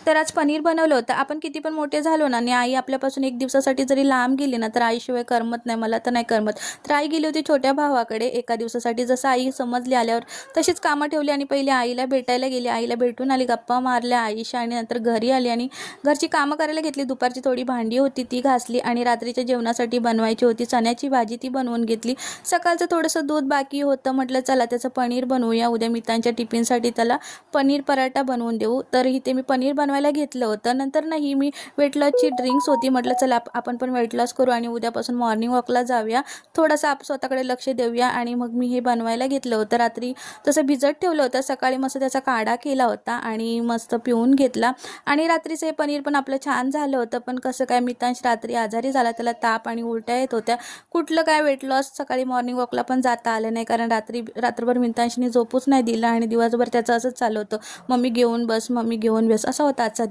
तर आज पनीर बनवलं होतं. आपण किती पण मोठे झालो ना आणि आई आपल्यापासून एक दिवसासाठी जरी लांब गेली ना, तर आईशिवाय करमत नाही. मला तर नाही करमत. तर आई गेली होती छोट्या भावाकडे एका दिवसासाठी. जसं आई समजली आल्यावर तशीच कामं ठेवली आणि पहिले आईला भेटायला गेली. आईला भेटून आली, गप्पा मारल्या आईशी आणि नंतर घरी आली आणि घरची कामं करायला घेतली. दुपारची थोडी भांडी होती ती घासली आणि रात्रीच्या जेवणासाठी बनवायची होती चण्याची भाजी, ती बनवून घेतली. सकाळचं थोडंसं दूध बाकी होतं. म्हटलं चला त्याचं पनीर बनवूया. उद्या मित्रांच्या टिफिनसाठी त्याला पनीर पराठा बनवून देऊ. तर इथे मी पनीर बनवायला घेतलं होतं. नंतर नाही मी वेट लॉसची ड्रिंक्स होती. म्हटलं चला आपण पण वेट लॉस करू आणि उद्यापासून मॉर्निंग वॉकला जाऊया. थोडंसं स्वतःकडे लक्ष देऊया आणि मग मी हे बनवायला घेतलं होतं. रात्री तसं भिजत ठेवलं होतं. सकाळी मस्त त्याचा काढा केला होता आणि मस्त पिऊन घेतला आणि रात्रीचं हे पनीर पण आपलं छान झालं होतं. पण कसं काय मितांश रात्री आजारी झाला. त्याला ताप आणि उलट्या येत होत्या. कुठलं काय वेट लॉस, सकाळी मॉर्निंग वॉकला पण जाता आलं नाही कारण रात्रभर मितांशने झोपूच नाही दिला आणि दिवसभर त्याचं असंच चालू होतं, मम्मी घेऊन बस, मम्मी घेऊन बस, असा होता आजचा दिवस.